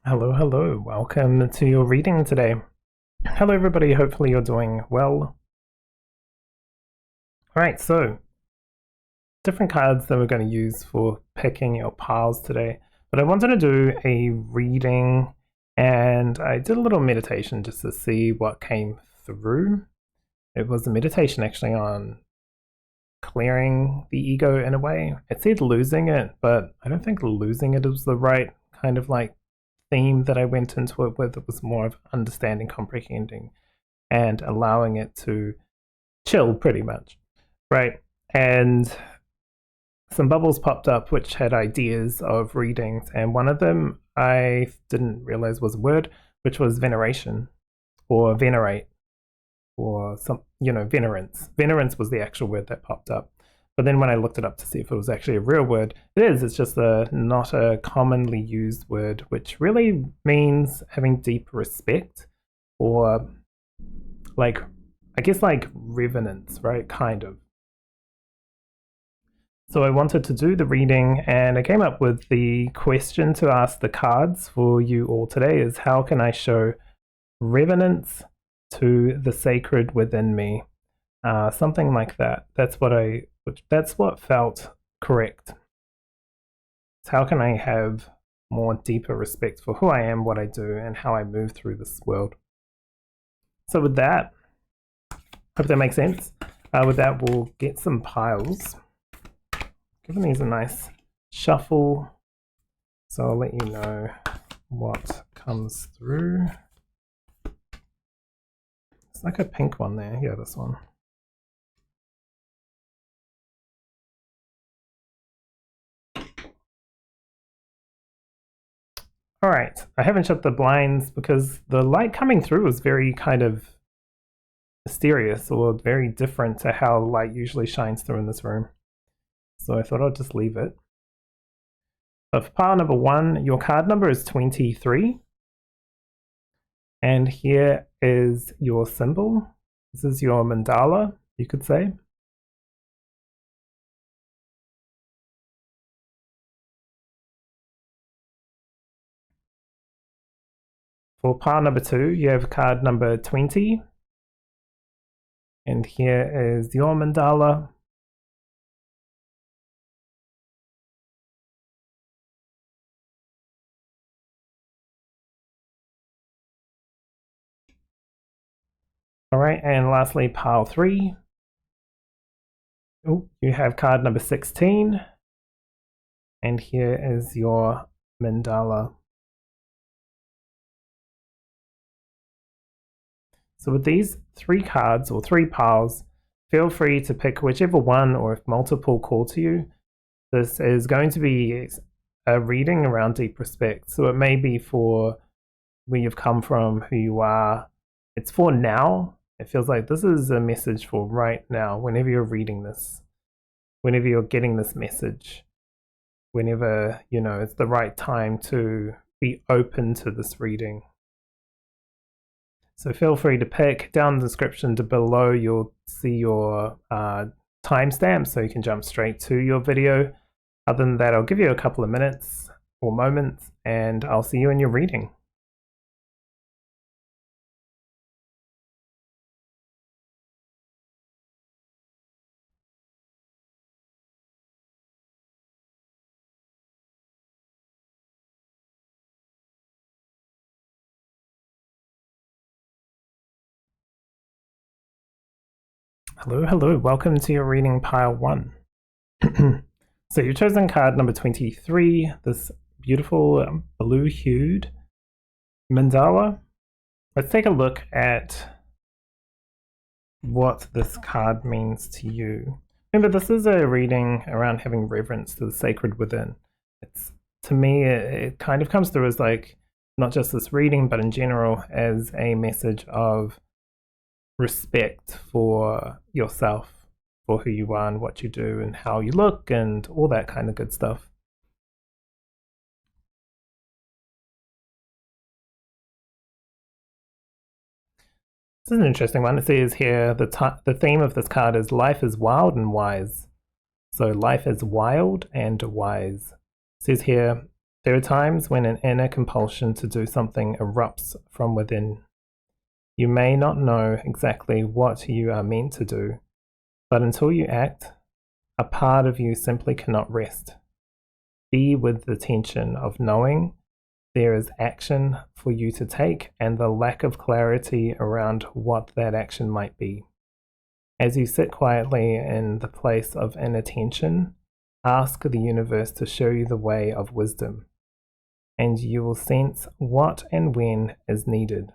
Hello, hello. Welcome to your reading today. Hello, everybody. Hopefully you're doing well. Alright, so different cards that we're going to use for picking your piles today. But I wanted to do a reading and I did a little meditation just to see what came through. It was a meditation actually on clearing the ego in a way. It said losing it, but I don't think losing it was the right kind of like theme that I went into it with. It was more of understanding, comprehending, and allowing it to chill pretty much, right? And some bubbles popped up which had ideas of readings, and one of them I didn't realize was a word, which was veneration or venerate or some, venerance. Venerance was the actual word that popped up. But then when I looked it up to see if it was actually a real word, it is. It's just not a commonly used word, which really means having deep respect or like, I guess like reverence, right? Kind of. So I wanted to do the reading and I came up with the question to ask the cards for you all today is how can I show reverence to the sacred within me? Something like that. That's what felt correct. So how can I have more deeper respect for who I am, what I do, and how I move through this world? So with that, hope that makes sense. With that, we'll get some piles. Giving these a nice shuffle. So I'll let you know what comes through. It's like a pink one there. Yeah, this one. All right, I haven't shut the blinds because the light coming through was very kind of mysterious or very different to how light usually shines through in this room. So I thought I'd just leave it. But for pile number 1, your card number is 23. And here is your symbol. This is your mandala, you could say. For pile number 2, you have card number 20. And here is your mandala. All right, and lastly, pile 3. Oh, you have card number 16. And here is your mandala. So with these 3 cards or 3 piles, feel free to pick whichever one or if multiple call to you. This is going to be a reading around deep respect. So it may be for where you've come from, who you are. It's for now. It feels like this is a message for right now, whenever you're reading this, whenever you're getting this message, whenever, it's the right time to be open to this reading. So feel free to pick. Down in the description below, you'll see your timestamp so you can jump straight to your video. Other than that, I'll give you a couple of minutes or moments and I'll see you in your reading. Hello, hello, welcome to your reading pile 1. So you've chosen card number 23, this beautiful blue-hued mandala. Let's take a look at what this card means to you. Remember, this is a reading around having reverence to the sacred within. To me, it kind of comes through as like, not just this reading, but in general, as a message of respect for yourself, for who you are and what you do and how you look and all that kind of good stuff. This is an interesting one. It says here the theme of this card is life is wild and wise. So life is wild and wise. It says here There are times when an inner compulsion to do something erupts from within. You may not know exactly what you are meant to do, but until you act, a part of you simply cannot rest. Be with the tension of knowing there is action for you to take and the lack of clarity around what that action might be. As you sit quietly in the place of inattention, ask the universe to show you the way of wisdom, and you will sense what and when is needed.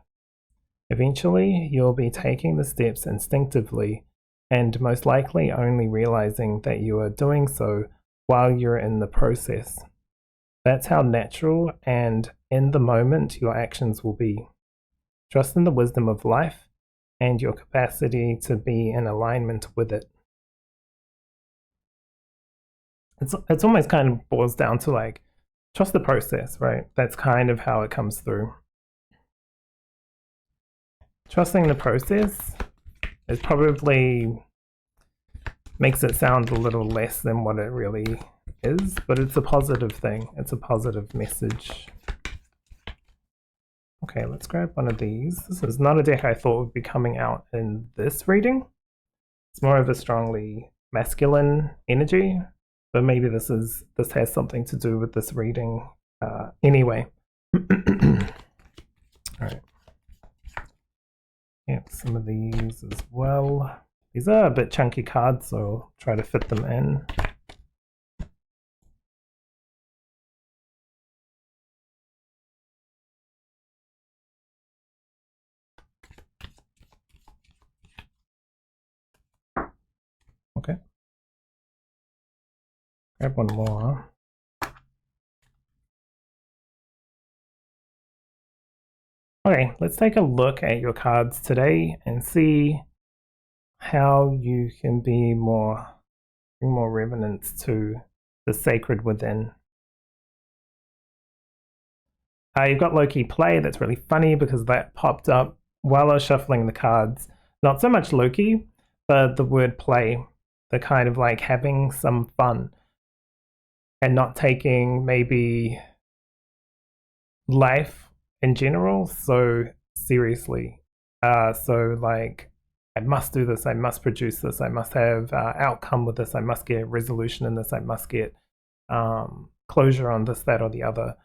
Eventually, you'll be taking the steps instinctively and most likely only realizing that you are doing so while you're in the process. That's how natural and in the moment your actions will be. Trust in the wisdom of life and your capacity to be in alignment with it. It's almost kind of boils down to like, trust the process, right? That's kind of how it comes through. Trusting the process is probably makes it sound a little less than what it really is, but it's a positive thing. It's a positive message. Okay, let's grab one of these. This is not a deck I thought would be coming out in this reading. It's more of a strongly masculine energy, but maybe this has something to do with this reading anyway. All right. Yeah, some of these as well. These are a bit chunky cards, so I'll try to fit them in. Okay. Grab one more. Okay, let's take a look at your cards today and see how you can be bring more reverence to the sacred within. You've got low-key play. That's really funny because that popped up while I was shuffling the cards. Not so much low-key, but the word play, the kind of like having some fun and not taking maybe life in general so seriously. So like, I must do this, I must produce this, I must have outcome with this, I must get resolution in this, I must get closure on this, that, or the other.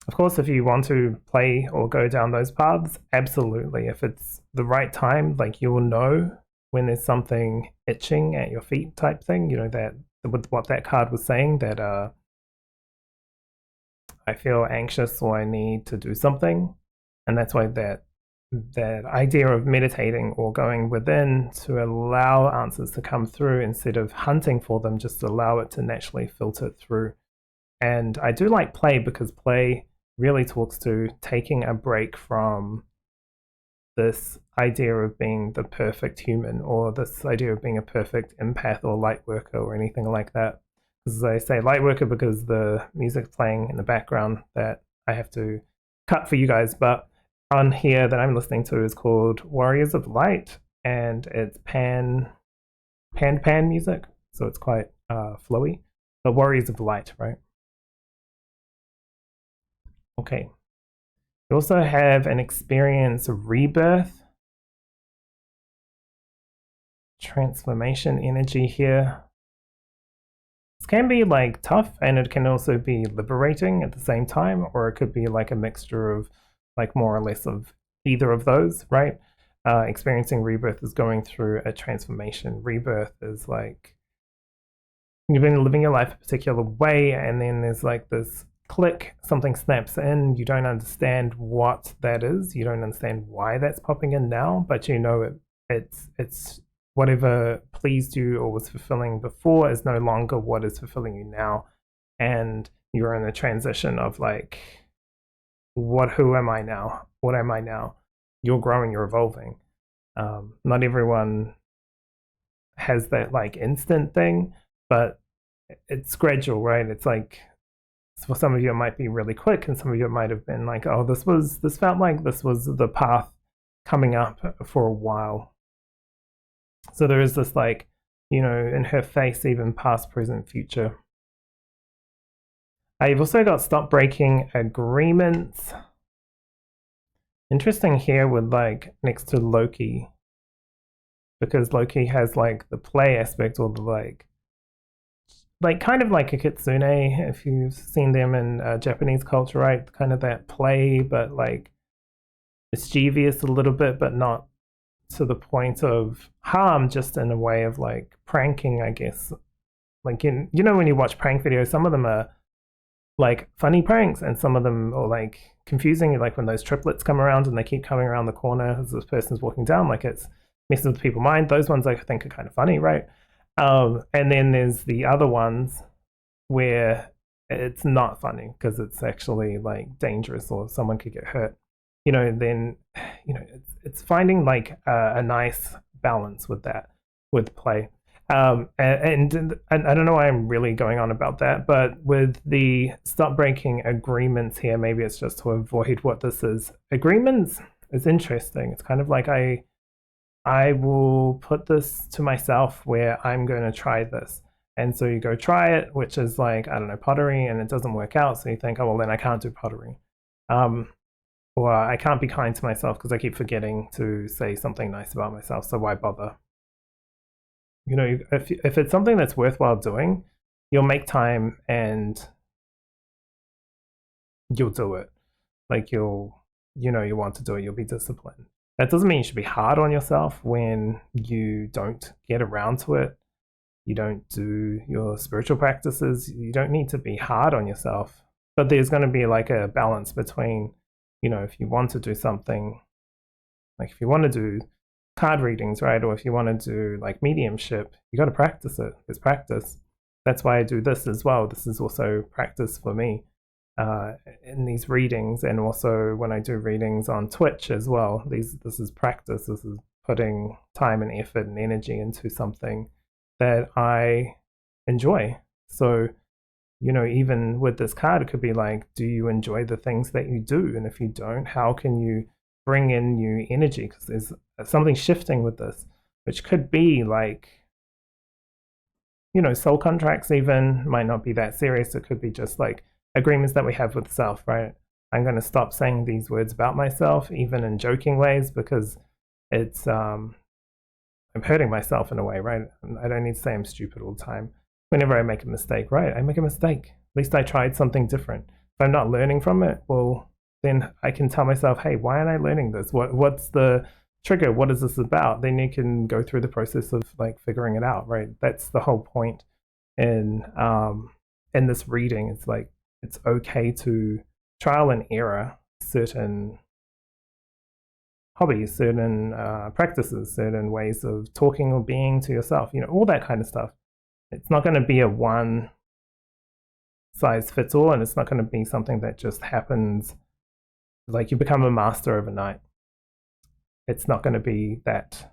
Of course, if you want to play or go down those paths, absolutely. If it's the right time, like you will know when there's something itching at your feet type thing, you know, that with what that card was saying, that I feel anxious or I need to do something. And that's why that idea of meditating or going within to allow answers to come through instead of hunting for them, just allow it to naturally filter through. And I do like play because play really talks to taking a break from this idea of being the perfect human or this idea of being a perfect empath or light worker or anything like that. As I say light worker because the music's playing in the background that I have to cut for you guys, but on here that I'm listening to is called Warriors of Light, and it's pan music, so it's quite flowy. But Warriors of Light, right? Okay. You also have an experience of rebirth, transformation energy here. This can be like tough, and it can also be liberating at the same time, or it could be like a mixture of like more or less of either of those, right? Experiencing rebirth is going through a transformation. Rebirth is like you've been living your life a particular way, and then there's like this click, something snaps in, you don't understand what that is, you don't understand why that's popping in now, but you know it's whatever pleased you or was fulfilling before is no longer what is fulfilling you now, and you're in a transition of like, who am I now? What am I now? You're growing, you're evolving. Not everyone has that like instant thing, but it's gradual, right? It's like, for some of you it might be really quick, and some of you it might have been like, oh, this felt like this was the path coming up for a while. So there is this like, you know, in her face, even past, present, future. You've also got stop breaking agreements. Interesting here with like next to Loki, because Loki has like the play aspect, or the like kind of like a kitsune, if you've seen them in Japanese culture, right? Kind of that play, but like mischievous a little bit, but not to the point of harm, just in a way of like pranking, I guess. Like when you watch prank videos, some of them are like funny pranks, and some of them are like confusing, like when those triplets come around and they keep coming around the corner as this person's walking down, like it's messing with people's mind. Those ones I think are kind of funny, right? And then there's the other ones where it's not funny because it's actually like dangerous or someone could get hurt. Then it's finding like a nice balance with that, with play. And I don't know why I'm really going on about that, but with the stop breaking agreements here, maybe it's just to avoid what this is. Agreements is interesting. It's kind of like I will put this to myself where I'm going to try this. And so you go try it, which is like, I don't know, pottery, and it doesn't work out. So you think, oh, well, then I can't do pottery. Or I can't be kind to myself because I keep forgetting to say something nice about myself. So why bother? If it's something that's worthwhile doing, you'll make time and you'll do it. Like you want to do it, you'll be disciplined. That doesn't mean you should be hard on yourself when you don't get around to it. You don't do your spiritual practices. You don't need to be hard on yourself. But there's going to be like a balance between, if you want to do something, like if you want to do card readings, right? Or if you want to do like mediumship, you got to practice it. There's practice. That's why I do this as well. This is also practice for me in these readings, and also when I do readings on Twitch as well. This is practice. This is putting time and effort and energy into something that I enjoy. So, even with this card, it could be like, do you enjoy the things that you do? And if you don't, how can you bring in new energy? Because there's something shifting with this, which could be like, soul contracts even might not be that serious. It could be just like agreements that we have with self, right? I'm going to stop saying these words about myself, even in joking ways, because it's I'm hurting myself in a way, right? I don't need to say I'm stupid all the time. Whenever I make a mistake, right? I make a mistake. At least I tried something different. If I'm not learning from it, well, then I can tell myself, hey, why aren't I learning this? What's the trigger? What is this about? Then you can go through the process of like figuring it out, right? That's the whole point in this reading. It's like it's okay to trial and error certain hobbies, certain practices, certain ways of talking or being to yourself, all that kind of stuff. It's not going to be a one size fits all, and it's not going to be something that just happens like you become a master overnight. It's not going to be that.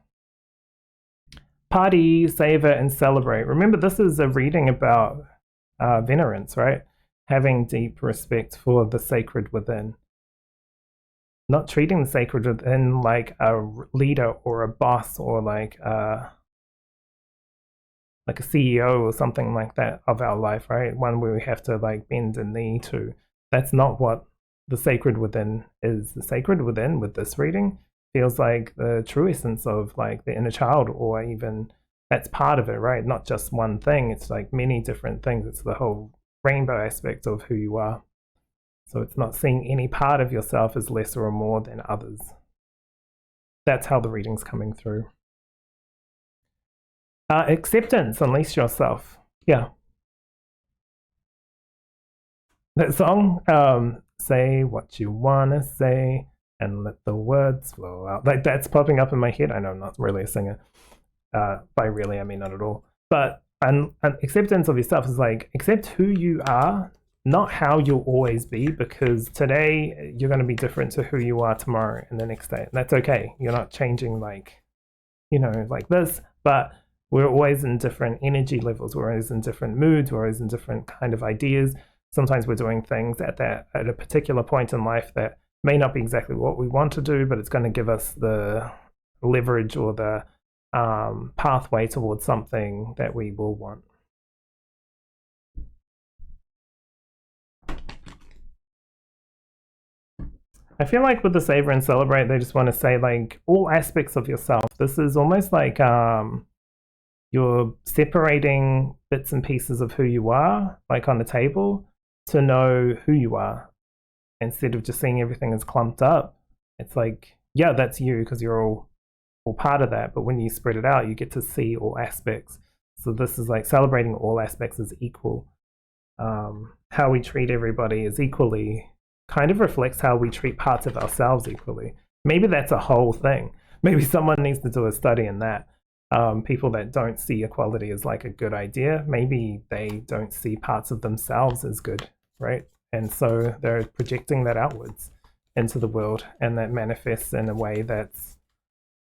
Party, savor, and celebrate. Remember, this is a reading about venerance, right? Having deep respect for the sacred within. Not treating the sacred within like a leader or a boss or like a CEO or something like that of our life, right? One where we have to like bend a knee to. That's not what the sacred within is. The sacred within with this reading feels like the true essence of like the inner child, or even that's part of it, right? Not just one thing. It's like many different things. It's the whole rainbow aspect of who you are. So it's not seeing any part of yourself as lesser or more than others. That's how the reading's coming through. Acceptance, unleash yourself. Yeah. That song, say what you want to say and let the words flow out. Like that's popping up in my head. I know I'm not really a singer. By really, I mean not at all. But acceptance of yourself is like, accept who you are, not how you'll always be, because today you're going to be different to who you are tomorrow and the next day. And that's okay. You're not changing like this, but we're always in different energy levels. We're always in different moods. We're always in different kind of ideas. Sometimes we're doing things at a particular point in life that may not be exactly what we want to do, but it's going to give us the leverage or the pathway towards something that we will want. I feel like with the savor and celebrate, they just want to say like all aspects of yourself. This is almost like you're separating bits and pieces of who you are, like on the table, to know who you are instead of just seeing everything as clumped up. It's like, yeah, that's you because you're all part of that. But when you spread it out, you get to see all aspects. So this is like celebrating all aspects as equal. How we treat everybody is equally kind of reflects how we treat parts of ourselves equally. Maybe that's a whole thing. Maybe someone needs to do a study in that. People that don't see equality as like a good idea, maybe they don't see parts of themselves as good, right? And so they're projecting that outwards into the world, and that manifests in a way that's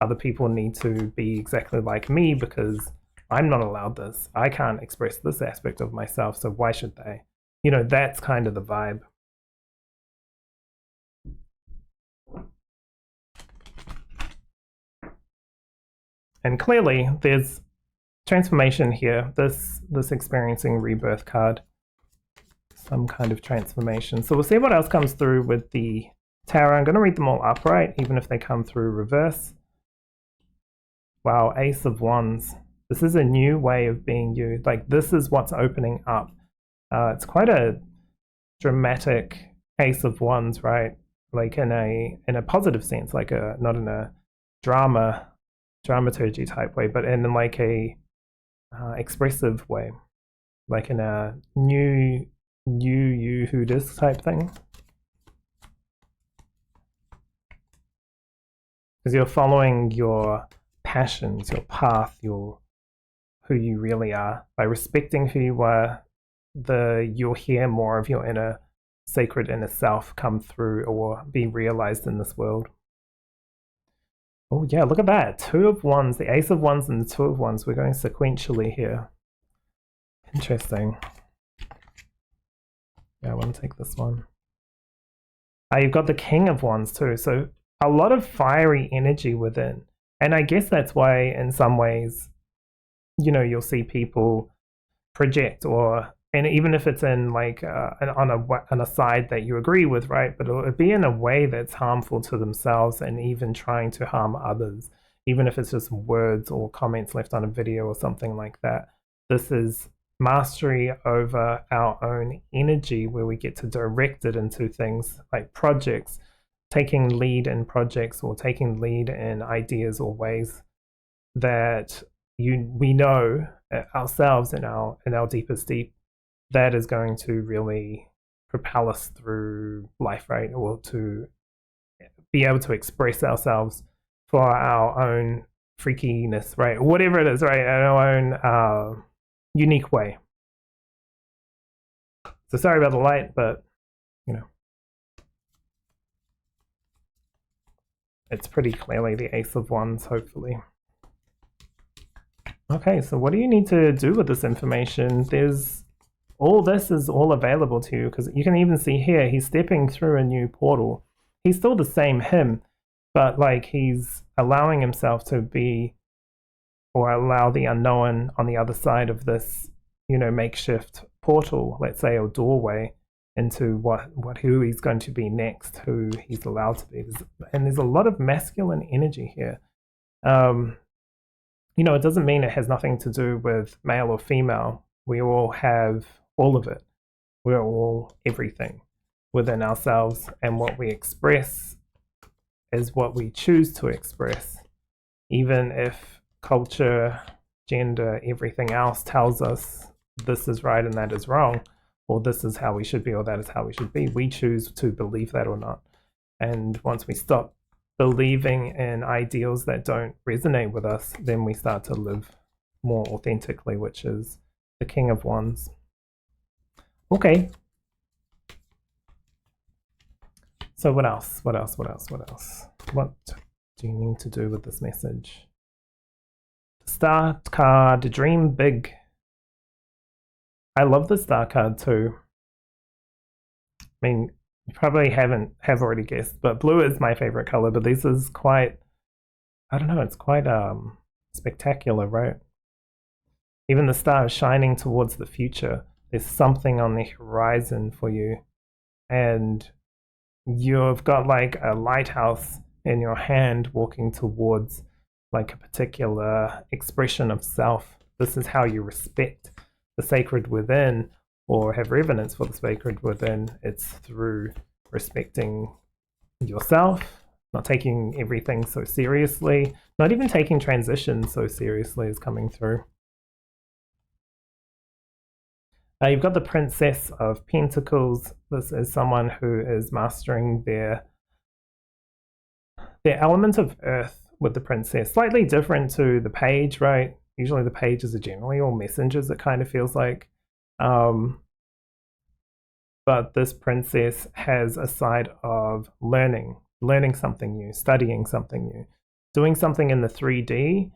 other people need to be exactly like me because I'm not allowed this. I can't express this aspect of myself, so why should they? You know, that's kind of the vibe. And clearly there's transformation here. This experiencing rebirth card. Some kind of transformation. So we'll see what else comes through with the Tower. I'm going to read them all upright, even if they come through reverse. Wow, Ace of Wands. This is a new way of being you. Like, this is what's opening up. It's quite a dramatic Ace of Wands, right? Like in a positive sense, like not in a dramaturgy type way, but in like a expressive way, like in a new you who dis type thing. Because you're following your passions, your path, who you really are. By respecting who you are, you'll hear more of your sacred inner self come through or be realized in this world. Oh yeah, look at that. Two of Wands, the Ace of Wands and the Two of Wands. We're going sequentially here. Interesting. Yeah, I want to take this one. You've got the King of Wands too. So a lot of fiery energy within. And I guess that's why in some ways, you know, you'll see people project and even if it's in like on a side that you agree with, right? But it'll be in a way that's harmful to themselves and even trying to harm others, even if it's just words or comments left on a video or something like that. This is mastery over our own energy where we get to direct it into things like projects, taking lead in projects or taking lead in ideas or ways that we know ourselves in our deepest deep that is going to really propel us through life, right? Or to be able to express ourselves for our own freakiness, right? Whatever it is, right? In our own unique way. So sorry about the light, but you know, it's pretty clearly the Ace of Wands, hopefully. Okay, so what do you need to do with this information? All this is all available to you because you can even see here, he's stepping through a new portal. He's still the same him, but like he's allowing himself to be or allow the unknown on the other side of this, you know, makeshift portal, let's say, or doorway into who he's going to be next, who he's allowed to be. And there's a lot of masculine energy here. You know, it doesn't mean it has nothing to do with male or female. We all have all of it. We're all everything within ourselves, and what we express is what we choose to express, even if culture, gender, everything else tells us this is right and that is wrong, or this is how we should be or that is how we should be. We choose to believe that or not. And once we stop believing in ideals that don't resonate with us, then we start to live more authentically, which is the King of Wands. Okay. So what else? What else? What else? What else? What do you need to do with this message? Star card, dream big. I love the star card too. I mean, you probably have already guessed, but blue is my favorite color, but this is quite, I don't know, it's quite spectacular, right? Even the star is shining towards the future. There's something on the horizon for you. And you've got like a lighthouse in your hand walking towards like a particular expression of self. This is how you respect the sacred within or have reverence for the sacred within. It's through respecting yourself, not taking everything so seriously, not even taking transition so seriously is coming through. You've got the Princess of Pentacles. This is someone who is mastering their element of earth with the princess. Slightly different to the page, right? Usually the pages are generally all messengers, it kind of feels like. But this princess has a side of learning something new, studying something new, doing something in the 3D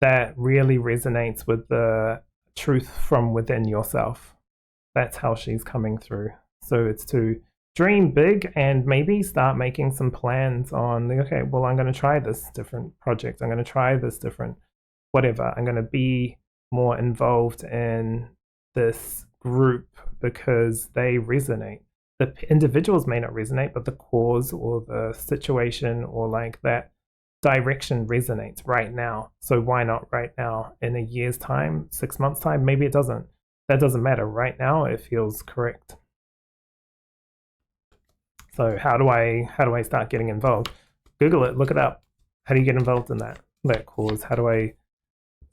that really resonates with the truth from within yourself. That's how she's coming through. So it's to dream big and maybe start making some plans on, okay, well, I'm going to try this different project. I'm going to try this different whatever. I'm going to be more involved in this group because they resonate. The individuals may not resonate, but the cause or the situation or like that direction resonates right now. So why not right now? In a year's time, 6 months' time, maybe it doesn't. That doesn't matter. Right now, it feels correct. So how do I start getting involved? Google it, look it up. How do you get involved in that cause? How do I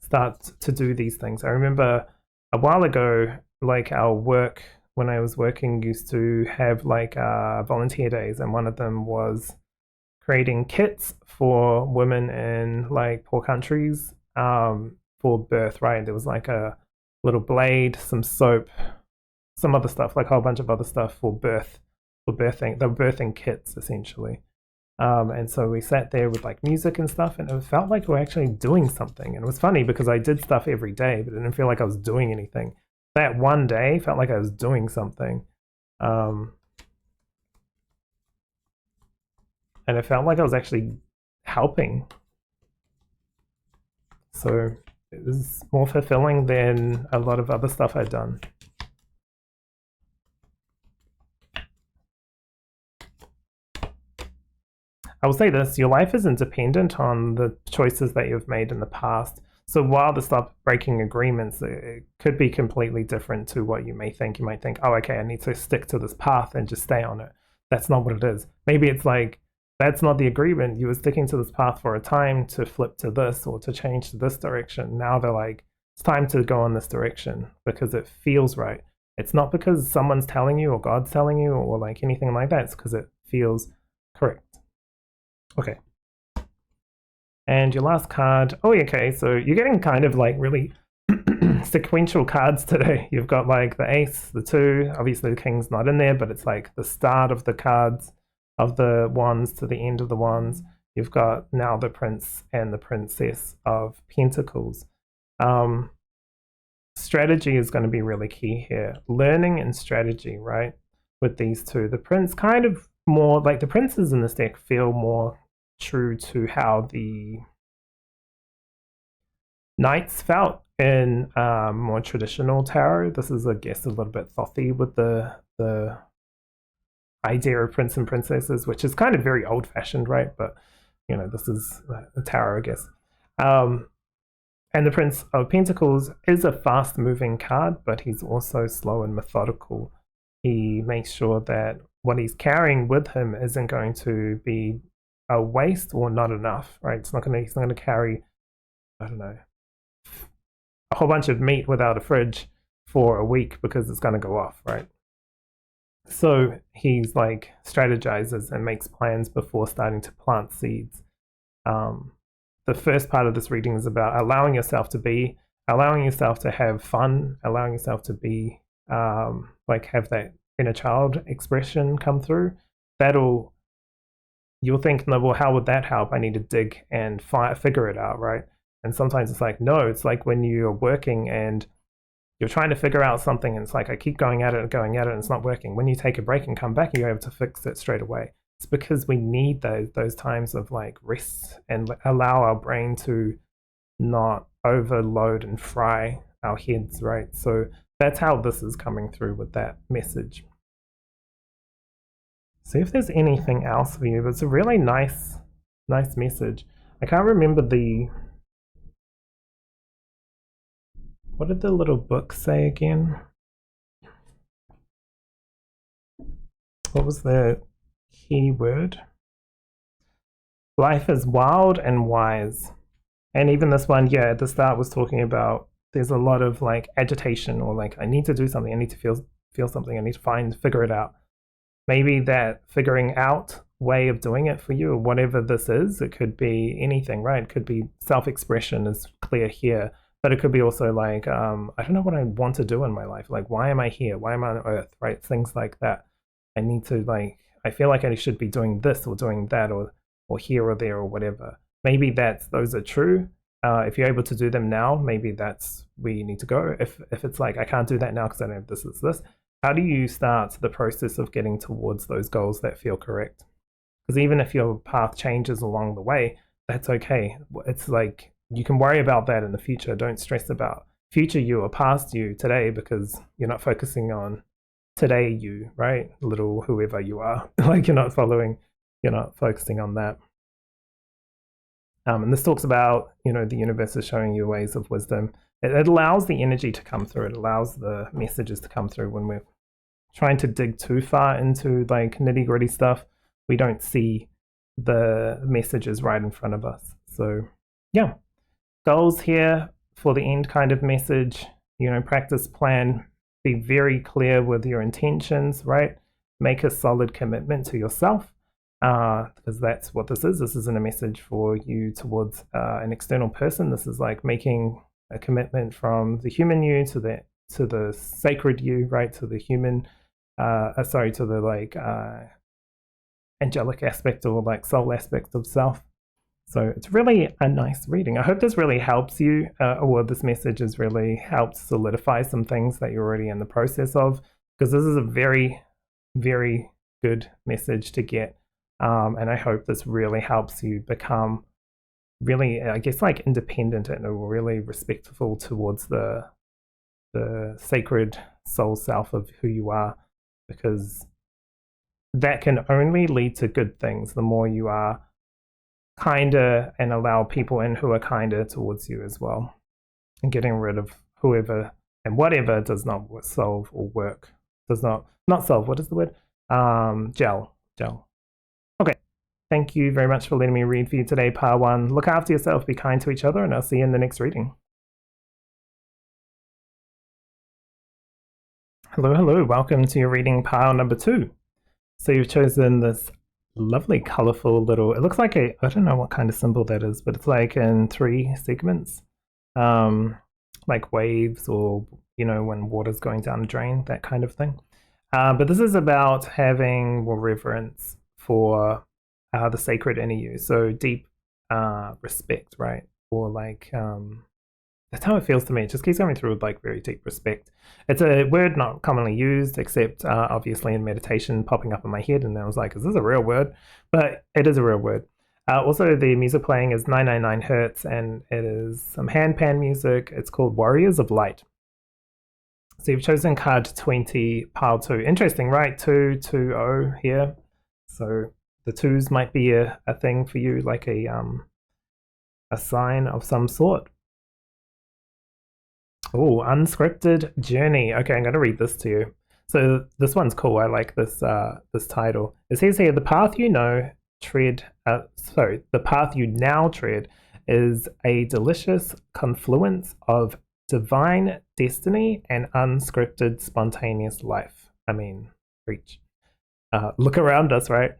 start to do these things? I remember a while ago, like our work when I was working used to have like volunteer days, and one of them was creating kits for women in like poor countries for birth, right? There was like a little blade, some soap, some other stuff, like a whole bunch of other stuff for birthing. They were birthing kits essentially. And so we sat there with like music and stuff, and it felt like we were actually doing something. And it was funny because I did stuff every day, but it didn't feel like I was doing anything. That one day felt like I was doing something. And it felt like I was actually helping. So it was more fulfilling than a lot of other stuff I'd done. I will say this, your life isn't dependent on the choices that you've made in the past. So while the stop breaking agreements, it could be completely different to what you may think. You might think, oh, okay, I need to stick to this path and just stay on it. That's not what it is. Maybe it's like, that's not the agreement. You were sticking to this path for a time to flip to this or to change to this direction. Now they're like, it's time to go in this direction because it feels right. It's not because someone's telling you or God's telling you or like anything like that. It's because it feels correct. Okay. And your last card. Oh, okay. So you're getting kind of like really sequential cards today. You've got like the ace, the 2. Obviously, the king's not in there, but it's like the start of the cards of the wands to the end of the wands. You've got now the prince and the princess of pentacles. Strategy is going to be really key here. Learning and strategy, right? With these two. The prince kind of more like the princes in this deck feel more true to how the knights felt in more traditional tarot. This is, I guess, a little bit thothy with the idea of prince and princesses, which is kind of very old-fashioned, right? But you know, this is a tarot, I guess. And the Prince of Pentacles is a fast-moving card, but he's also slow and methodical. He makes sure that what he's carrying with him isn't going to be a waste or not enough, right? He's not going to carry, I don't know, a whole bunch of meat without a fridge for a week because it's going to go off, right? So he's like strategizes and makes plans before starting to plant seeds. The first part of this reading is about allowing yourself to have fun, allowing yourself to be like have that inner child expression come through. You'll think, no, well, how would that help? I need to dig and figure it out, right? And sometimes it's like, no, it's like when you're working and you're trying to figure out something and it's like, I keep going at it and it's not working. When you take a break and come back, you're able to fix it straight away. It's because we need those times of like rest and allow our brain to not overload and fry our heads, right? So that's how this is coming through with that message. See if there's anything else for you. But it's a really nice message. I can't remember what did the little book say again? What was the key word? Life is wild and wise. And even this one, yeah, at the start was talking about there's a lot of like agitation, or like I need to do something, I need to feel something, I need to figure it out. Maybe that figuring out way of doing it for you, or whatever this is, it could be anything, right? It could be self-expression is clear here, but it could be also like I don't know what I want to do in my life. Like, why am I here? Why am I on earth? Right? Things like that. I need to like, I feel like I should be doing this or doing that, or here or there or whatever. Maybe those are true. If you're able to do them now, maybe that's where you need to go. If it's like I can't do that now because I don't have this, how do you start the process of getting towards those goals that feel correct? Because even if your path changes along the way, that's okay. It's like you can worry about that in the future. Don't stress about future you or past you today, because you're not focusing on today you, right? Little whoever you are. Like you're not focusing on that. And this talks about, the universe is showing you ways of wisdom. It allows the energy to come through. It allows the messages to come through. When we're trying to dig too far into like nitty gritty stuff, we don't see the messages right in front of us. So yeah, goals here for the end kind of message, practice plan, be very clear with your intentions, right? Make a solid commitment to yourself, because that's what this is. This isn't a message for you towards an external person. This is like making a commitment from the human you to the sacred you, right? To the human, to the like angelic aspect, or like soul aspect of self. So it's really a nice reading. I hope this really helps you, or this message has really helped solidify some things that you're already in the process of, because this is a very, very good message to get. And I hope this really helps you become really, I guess, like independent and really respectful towards the sacred soul self of who you are, because that can only lead to good things. The more you are kinder and allow people in who are kinder towards you as well, and getting rid of whoever and whatever does not solve or work, does not solve, what is the word? Gel. Okay, thank you very much for letting me read for you today, Part 1. Look after yourself, be kind to each other, and I'll see you in the next reading. Hello, welcome to your reading pile number 2. So you've chosen this lovely colorful little, it looks like I don't know what kind of symbol that is, but it's like in 3 segments, like waves, or when water's going down a drain, that kind of thing. But this is about having more reverence for the sacred inner you, so deep respect, right? Or like that's how it feels to me. It just keeps going through with like very deep respect. It's a word not commonly used, except obviously in meditation, popping up in my head, and I was like, is this a real word? But it is a real word. Also, the music playing is 999 hertz, and it is some handpan music. It's called Warriors of Light. So you've chosen card 20, pile 2. Interesting, right? 220 here. So the 2s might be a thing for you, like a sign of some sort. Oh, unscripted journey. Okay, I'm going to read this to you. So this one's cool. I like this this title. It says here, the path you now tread is a delicious confluence of divine destiny and unscripted spontaneous life. I mean, preach. Look around us, right?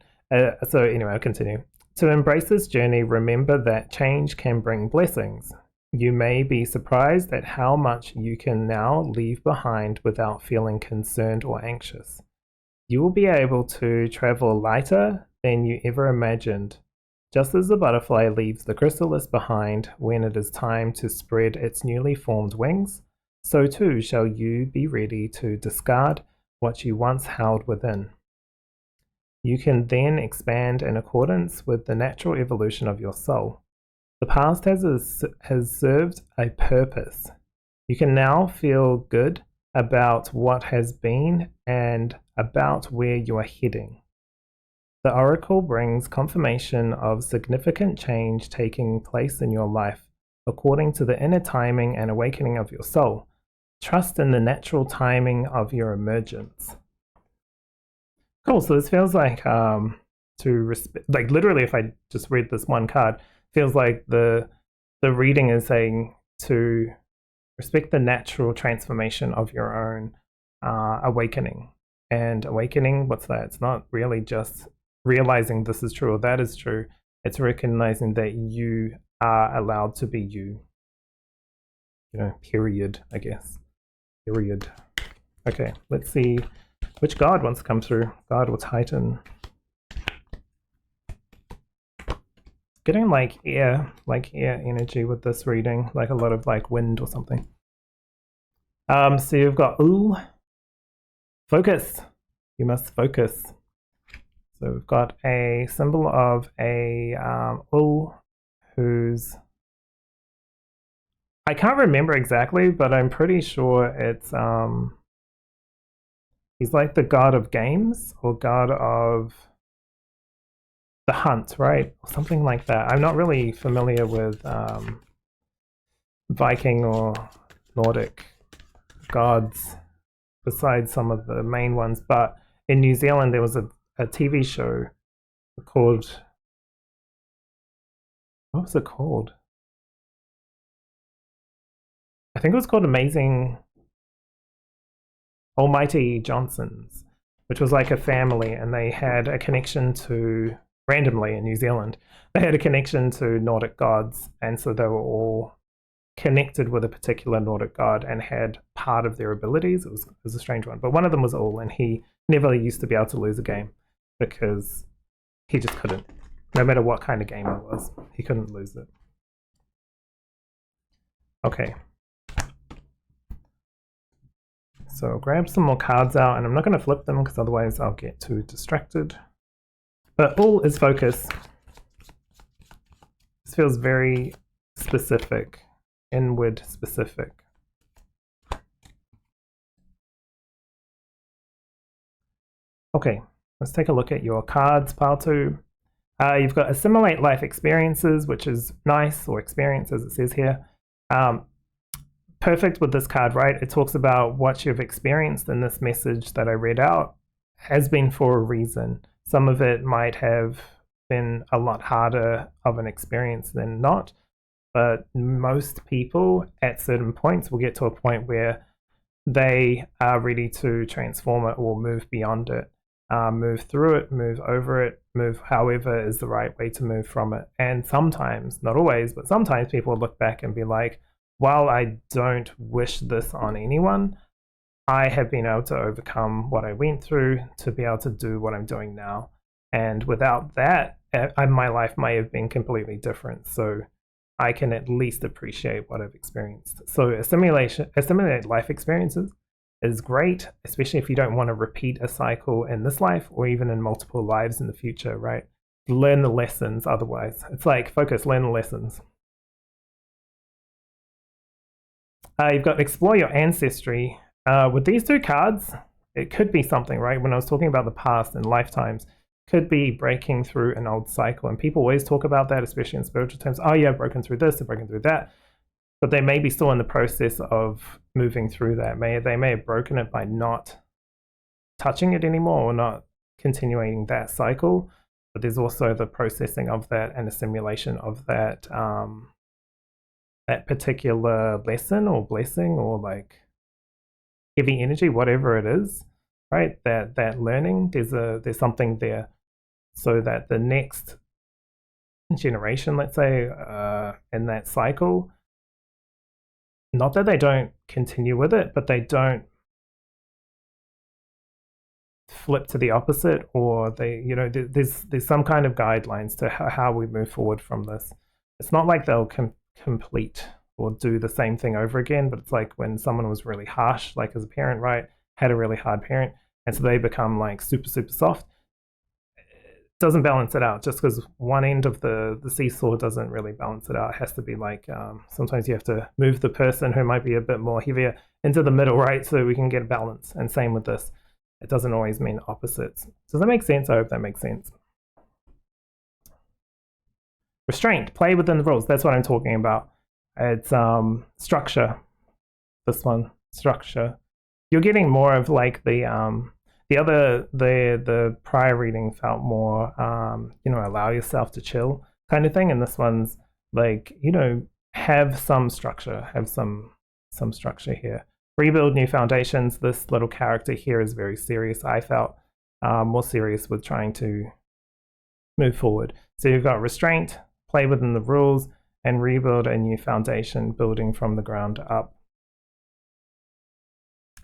So anyway, I'll continue. To embrace this journey, remember that change can bring blessings. You may be surprised at how much you can now leave behind without feeling concerned or anxious. You will be able to travel lighter than you ever imagined. Just as the butterfly leaves the chrysalis behind when it is time to spread its newly formed wings, so too shall you be ready to discard what you once held within. You can then expand in accordance with the natural evolution of your soul. The past has served a purpose. You can now feel good about what has been and about where you are heading. The oracle brings confirmation of significant change taking place in your life, according to the inner timing and awakening of your soul. Trust in the natural timing of your emergence. Cool. So this feels like like literally, if I just read this one card, feels like the reading is saying to respect the natural transformation of your own awakening. And awakening, what's that? It's not really just realizing this is true or that is true. It's recognizing that you are allowed to be you. You know, period, I guess. Period. Okay, let's see which guard wants to come through. Guard or Titan. Getting like air energy with this reading, like a lot of like wind or something. So you've got focus. You must focus. So we've got a symbol of a who's, I can't remember exactly, but I'm pretty sure it's he's like the god of games or god of the hunt, right? Or something like that. I'm not really familiar with Viking or Nordic gods besides some of the main ones, but in New Zealand there was a TV show called, what was it called? I think it was called Almighty Johnsons, which was like a family, and they had a connection to, randomly in New Zealand, they had a connection to Nordic gods, and so they were all connected with a particular Nordic god and had part of their abilities. It was a strange one, but one of them was Ul, and he never used to be able to lose a game because he just couldn't. No matter what kind of game it was, he couldn't lose it. Okay. So I'll grab some more cards out, and I'm not going to flip them because otherwise I'll get too distracted. But Ul is focus. This feels very specific, inward specific. Okay, let's take a look at your cards, pile 2. You've got assimilate life experiences, which is nice, or experience as it says here. Perfect with this card, right? It talks about what you've experienced in this message that I read out has been for a reason. Some of it might have been a lot harder of an experience than not, but most people at certain points will get to a point where they are ready to transform it or move beyond it, move through it, move over it, move however is the right way to move from it. And sometimes, not always, but sometimes people look back and be like, while I don't wish this on anyone, I have been able to overcome what I went through to be able to do what I'm doing now. And without that, my life may have been completely different. So I can at least appreciate what I've experienced. So assimilate life experiences is great, especially if you don't want to repeat a cycle in this life or even in multiple lives in the future, right? Learn the lessons otherwise. It's like focus, learn the lessons. You've got explore your ancestry. With these 2 cards, it could be something, right? When I was talking about the past and lifetimes, could be breaking through an old cycle. And people always talk about that, especially in spiritual terms. Oh yeah, I've broken through this, I've broken through that. But they may be still in the process of moving through that. They may have broken it by not touching it anymore or not continuing that cycle. But there's also the processing of that and the simulation of that that particular lesson or blessing or like heavy energy, whatever it is, right? That learning, there's something there, so that the next generation, let's say, in that cycle, not that they don't continue with it, but they don't flip to the opposite, or they, you know, there's some kind of guidelines to how we move forward from this. It's not like they'll complete or do the same thing over again, but it's like when someone was really harsh, like as a parent, right, had a really hard parent, and so they become like super soft. It doesn't balance it out. Just because one end of the seesaw doesn't really balance it out. It has to be like sometimes you have to move the person who might be a bit more heavier into the middle, right, so we can get a balance. And same with this. It doesn't always mean opposites. Does that make sense? I hope that makes sense. restraint, play within the rules. That's what I'm talking about. It's structure. This one, structure. You're getting more of like the prior reading felt more allow yourself to chill kind of thing, and this one's like, have some structure, have some structure here. Rebuild new foundations. This little character here is very serious. I felt more serious with trying to move forward. So you've got restraint, play within the rules, and rebuild a new foundation, building from the ground up.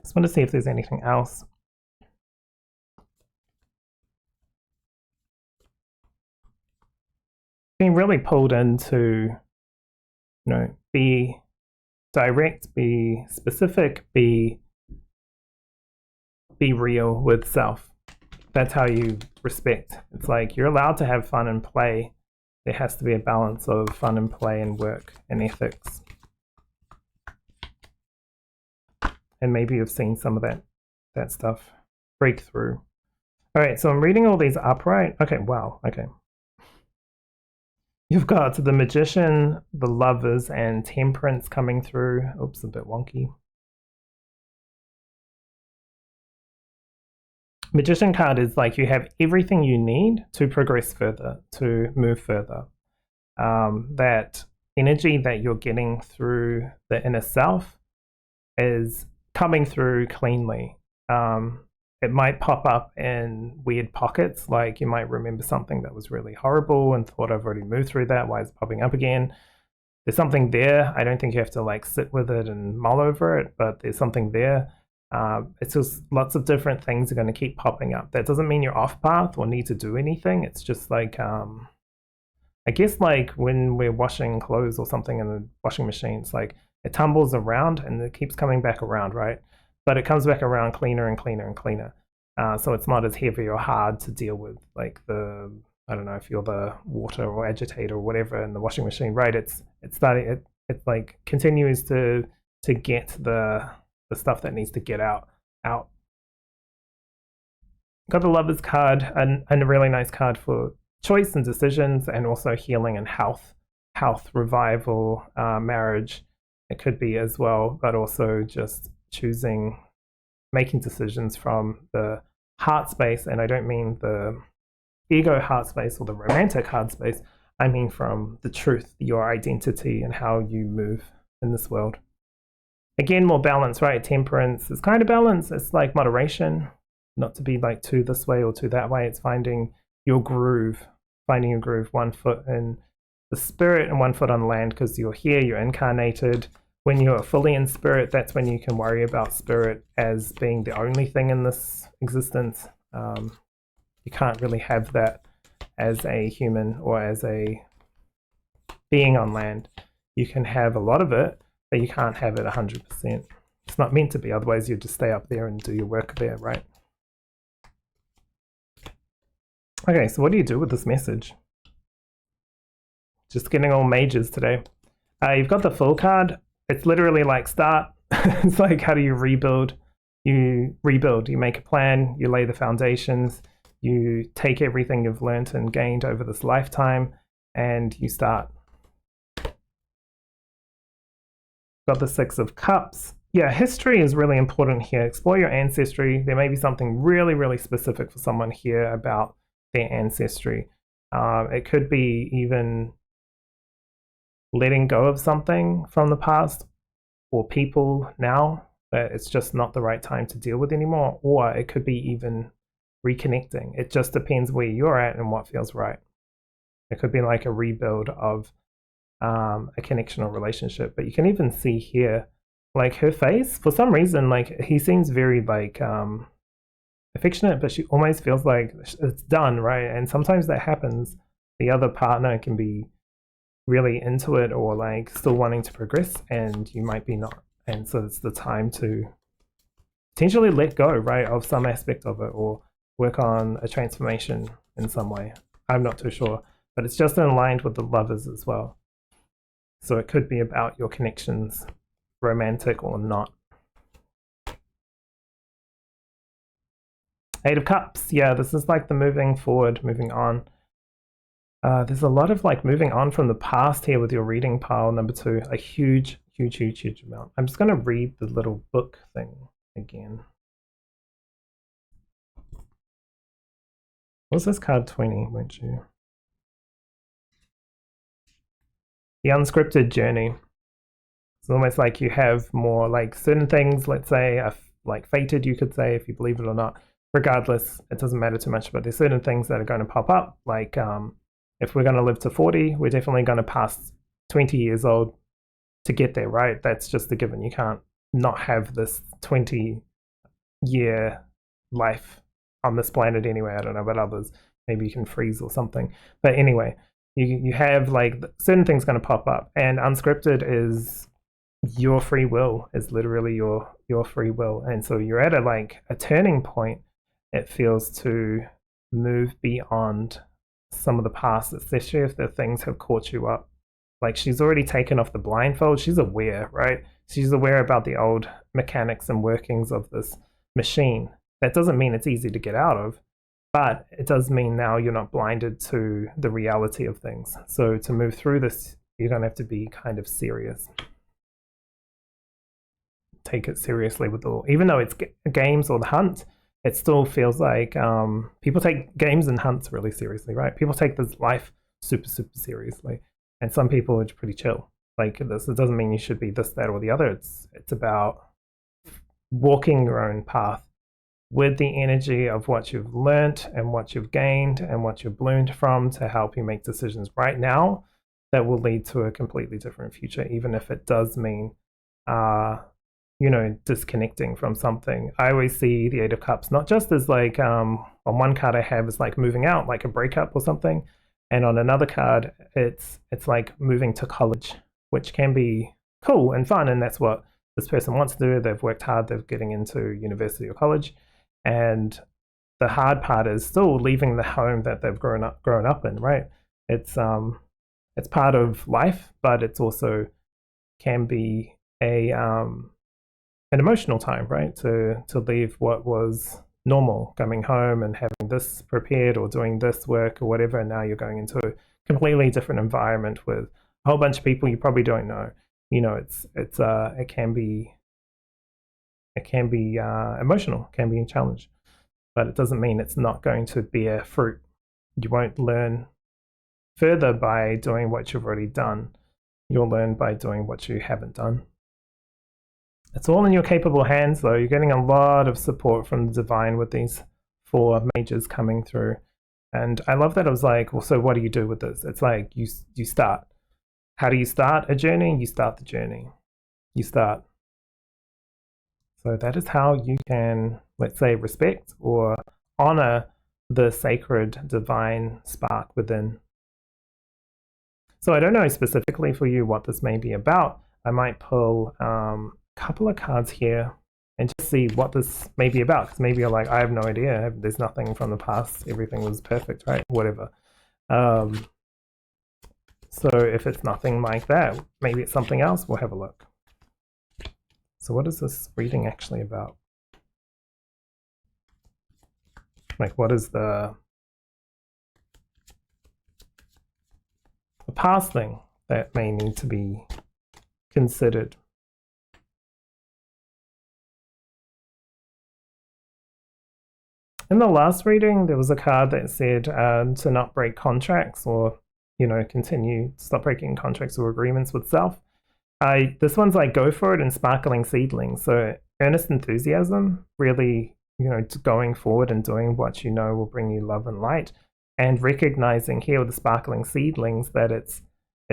Just want to see if there's anything else. Being really pulled into, be direct, be specific, be real with self. That's how you respect. It's like you're allowed to have fun and play. There has to be a balance of fun and play and work and ethics. And maybe you've seen some of that stuff break through. All right, so I'm reading all these upright. Okay, wow, okay. You've got the Magician, the Lovers, and Temperance coming through. Oops, a bit wonky. Magician card is like you have everything you need to progress further, to move further. That energy that you're getting through the inner self is coming through cleanly. It might pop up in weird pockets, like you might remember something that was really horrible and thought, I've already moved through that, why is it popping up again? There's something there. I don't think you have to like sit with it and mull over it, but there's something there. It's just lots of different things are going to keep popping up. That doesn't mean you're off path or need to do anything. It's just like, I guess like when we're washing clothes or something in the washing machine, it's like it tumbles around and it keeps coming back around, right? But it comes back around cleaner and cleaner and cleaner. So it's not as heavy or hard to deal with, like I don't know if you're the water or agitator or whatever in the washing machine, right? It like continues to get the stuff that needs to get out. Got the Lovers card, and a really nice card for choice and decisions, and also healing and health, revival, marriage. It could be as well, but also just choosing, making decisions from the heart space. And I don't mean the ego heart space or the romantic heart space. I mean from the truth, your identity, and how you move in this world. Again, more balance, right? Temperance is kind of balance. It's like moderation, not to be like too this way or too that way. It's finding your groove, one foot in the spirit and 1 foot on land, because you're here, you're incarnated. When you're fully in spirit, that's when you can worry about spirit as being the only thing in this existence. You can't really have that as a human or as a being on land. You can have a lot of it, but you can't have it 100%. It's not meant to be, otherwise you'd just stay up there and do your work there, right? Okay, so what do you do with this message? Just getting all mages today. You've got the Fool card. It's literally like start. It's like, how do you rebuild? You rebuild, you make a plan, you lay the foundations, you take everything you've learned and gained over this lifetime, and you start. Got the Six of Cups. Yeah, history is really important here. Explore your ancestry. There may be something really, really specific for someone here about their ancestry. It could be even letting go of something from the past or people now that it's just not the right time to deal with anymore, or it could be even reconnecting. It just depends where you're at and what feels right. It could be like a rebuild of a connection or relationship. But you can even see here, like her face, for some reason, like he seems very like affectionate, but she almost feels like it's done, right? And sometimes that happens. The other partner can be really into it or like still wanting to progress, and you might be not. And so it's the time to potentially let go, right, of some aspect of it, or work on a transformation in some way. I'm not too sure, but it's just aligned with the Lovers as well. So it could be about your connections, romantic or not. Eight of Cups. Yeah, this is like the moving forward, moving on. There's a lot of like moving on from the past here with your reading pile number 2. A huge, huge, huge, huge amount. I'm just going to read the little book thing again. What's this card 20, won't you? The unscripted journey. It's almost like you have more like certain things, let's say, are like fated, you could say, if you believe it or not. Regardless, it doesn't matter too much, but there's certain things that are going to pop up. Like if we're going to live to 40, we're definitely going to pass 20 years old to get there, right? That's just a given. You can't not have this 20-year life on this planet anyway. I don't know about others. Maybe you can freeze or something. But anyway, you have like certain things going to pop up, and unscripted is your free will, is literally your free will. And so you're at a turning point, it feels, to move beyond some of the past, especially if the things have caught you up. Like she's already taken off the blindfold. She's aware, right? She's aware about the old mechanics and workings of this machine. That doesn't mean it's easy to get out of, but it does mean now you're not blinded to the reality of things. So to move through this, you're going to have to be kind of serious. Take it seriously with all, even though it's games or the hunt, it still feels like people take games and hunts really seriously, right? People take this life super, super seriously. And some people are pretty chill. Like this, it doesn't mean you should be this, that, or the other. It's about walking your own path with the energy of what you've learnt and what you've gained and what you've bloomed from to help you make decisions right now that will lead to a completely different future, even if it does mean disconnecting from something. I always see the Eight of Cups not just as like on one card I have is like moving out, like a breakup or something, and on another card it's like moving to college, which can be cool and fun, and that's what this person wants to do. They've worked hard, they're getting into university or college, and the hard part is still leaving the home that they've grown up in, right? It's part of life, but it's also can be an emotional time, right? To leave what was normal, coming home and having this prepared or doing this work or whatever, and now you're going into a completely different environment with a whole bunch of people you probably don't know. It can be emotional, can be a challenge, but it doesn't mean it's not going to bear fruit. You won't learn further by doing what you've already done. You'll learn by doing what you haven't done. It's all in your capable hands, though. You're getting a lot of support from the divine with these 4 majors coming through. And I love that it was like, well, so what do you do with this? It's like you start. How do you start a journey? You start the journey. You start. So that is how you can, let's say, respect or honor the sacred divine spark within. So I don't know specifically for you what this may be about. I might pull couple of cards here and just see what this may be about, because maybe you're like, I have no idea, there's nothing from the past, everything was perfect, right? Whatever. So if it's nothing like that, maybe it's something else. We'll have a look. So what is this reading actually about? Like, what is the past thing that may need to be considered? In the last reading, there was a card that said to not break contracts or, stop breaking contracts or agreements with self. This one's like go for it and sparkling seedlings. So earnest enthusiasm, really, going forward and doing what you know will bring you love and light, and recognizing here with the sparkling seedlings that it's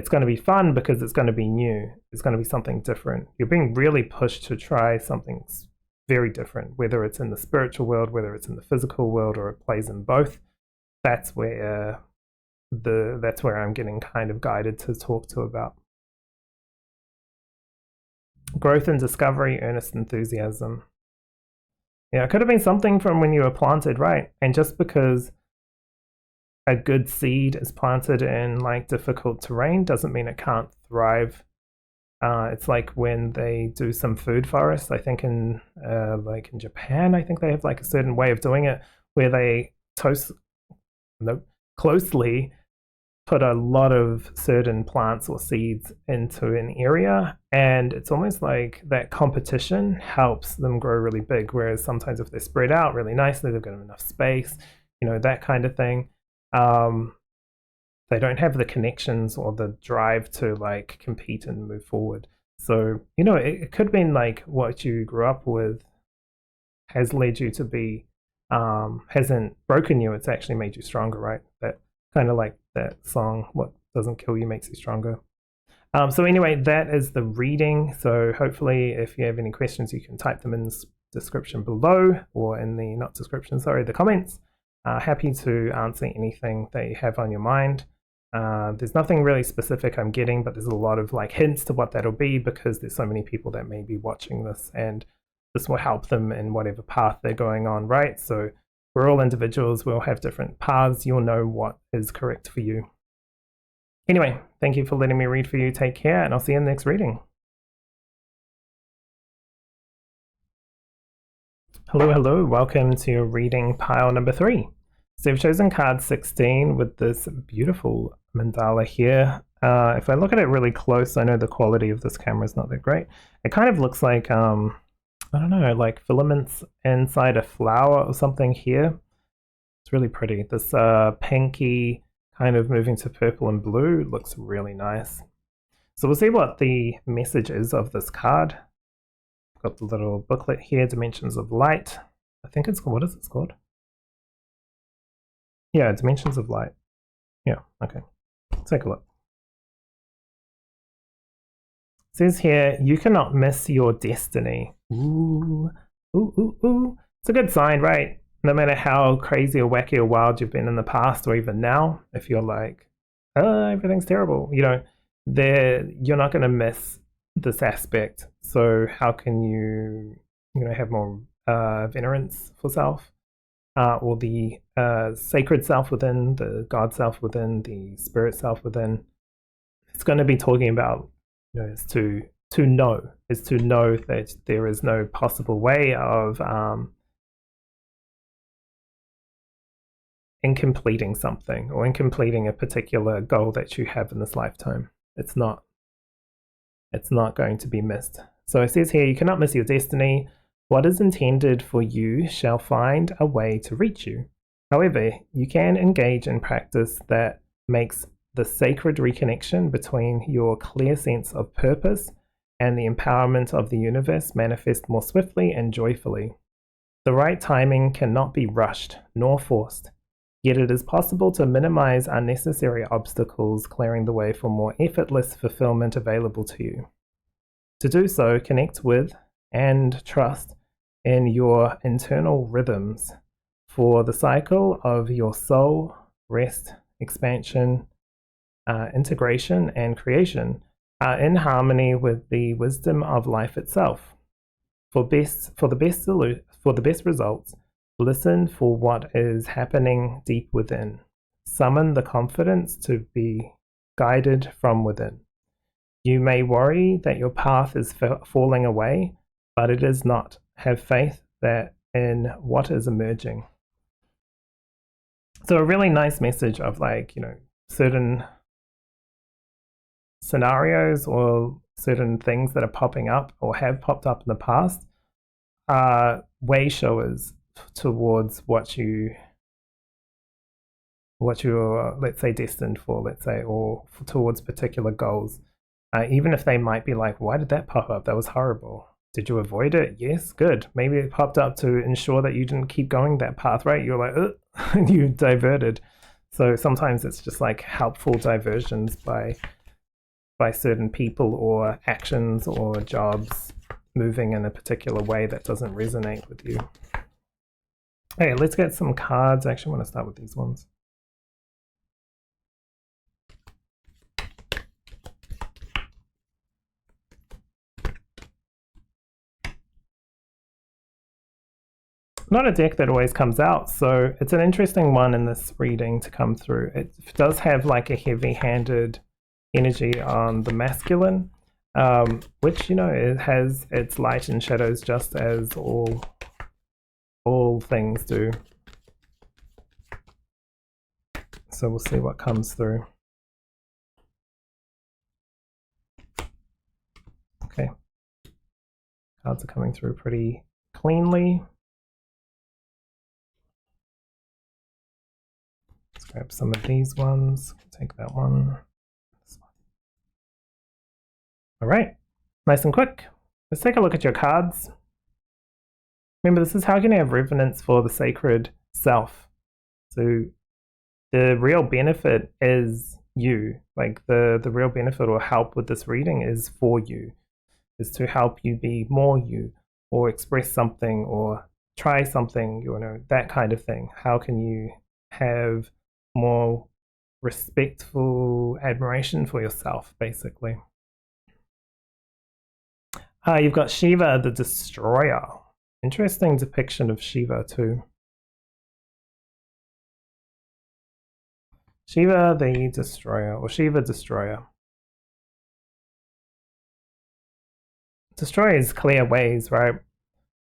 going to be fun because it's going to be new. It's going to be something different. You're being really pushed to try something very different, whether it's in the spiritual world, whether it's in the physical world, or it plays in both. That's where I'm getting kind of guided to talk to about. Growth and discovery, earnest enthusiasm. Yeah, it could have been something from when you were planted, right? And just because a good seed is planted in like difficult terrain doesn't mean it can't thrive. It's like when they do some food forests, I think in Japan, I think they have like a certain way of doing it where they closely put a lot of certain plants or seeds into an area, and it's almost like that competition helps them grow really big, whereas sometimes if they're spread out really nicely, they've got enough space, that kind of thing. They don't have the connections or the drive to like compete and move forward. So it could have been like what you grew up with has led you to be hasn't broken you, it's actually made you stronger, right? That kind of like that song, what doesn't kill you makes you stronger. So anyway, that is the reading. So hopefully if you have any questions, you can type them in the description below, or in the, not description, sorry, the comments. Happy to answer anything that you have on your mind. There's nothing really specific I'm getting, but there's a lot of like hints to what that'll be, because there's so many people that may be watching this, and this will help them in whatever path they're going on, right? So we're all individuals, we'll have different paths, you'll know what is correct for you. Anyway, thank you for letting me read for you. Take care, and I'll see you in the next reading. Hello, welcome to your reading pile number 3. So I've chosen card 16 with this beautiful mandala here. If I look at it really close, I know the quality of this camera is not that great. It kind of looks like I don't know, like filaments inside a flower or something here. It's really pretty. This pinky kind of moving to purple and blue looks really nice. So we'll see what the message is of this card. I've got the little booklet here, Dimensions of Light. I think it's called, what is it called? Yeah, Dimensions of Light. Yeah, okay. Let's take a look. It says here, you cannot miss your destiny. Ooh. It's a good sign, right? No matter how crazy or wacky or wild you've been in the past, or even now, if you're like, everything's terrible, you're not going to miss this aspect. So how can you have more venerance for self, or the sacred self within, the God self within, the spirit self within? It's going to be talking about is to know that there is no possible way of incompleting something, or incompleting a particular goal that you have in this lifetime. It's not going to be missed. So it says here, you cannot miss your destiny. What is intended for you shall find a way to reach you. However, you can engage in practice that makes the sacred reconnection between your clear sense of purpose and the empowerment of the universe manifest more swiftly and joyfully. The right timing cannot be rushed nor forced, yet it is possible to minimize unnecessary obstacles, clearing the way for more effortless fulfillment available to you. To do so, connect with and trust in your internal rhythms for the cycle of your soul, rest, expansion, integration, and creation are in harmony with the wisdom of life itself. For the best results, listen for what is happening deep within. Summon the confidence to be guided from within. You may worry that your path is falling away, but it is not. Have faith that in what is emerging. So a really nice message of like, certain scenarios or certain things that are popping up or have popped up in the past are way showers towards what you're, let's say, destined for, let's say, or towards particular goals. Even if they might be like, why did that pop up? That was horrible. Did you avoid it? Yes, good. Maybe it popped up to ensure that you didn't keep going that path, right? You're like, and you diverted. So sometimes it's just like helpful diversions by certain people or actions or jobs moving in a particular way that doesn't resonate with you. Okay, let's get some cards. I actually want to start with these ones. Not a deck that always comes out, so it's an interesting one in this reading to come through. It does have like a heavy-handed energy on the masculine, which it has its light and shadows, just as all things do. So we'll see what comes through. Cards are coming through pretty cleanly. Let's grab some of these ones. Take that one. All right, nice and quick. Let's take a look at your cards. Remember, this is how can you have resonance for the sacred self. So the real benefit is you. Like the real benefit or help with this reading is for you, is to help you be more you, or express something, or try something, you know, that kind of thing. How can you have more respectful admiration for yourself, basically? You've got Shiva the Destroyer. Interesting depiction of Shiva too. Shiva the Destroyer, or Shiva Destroyer. Destroys clear ways, right?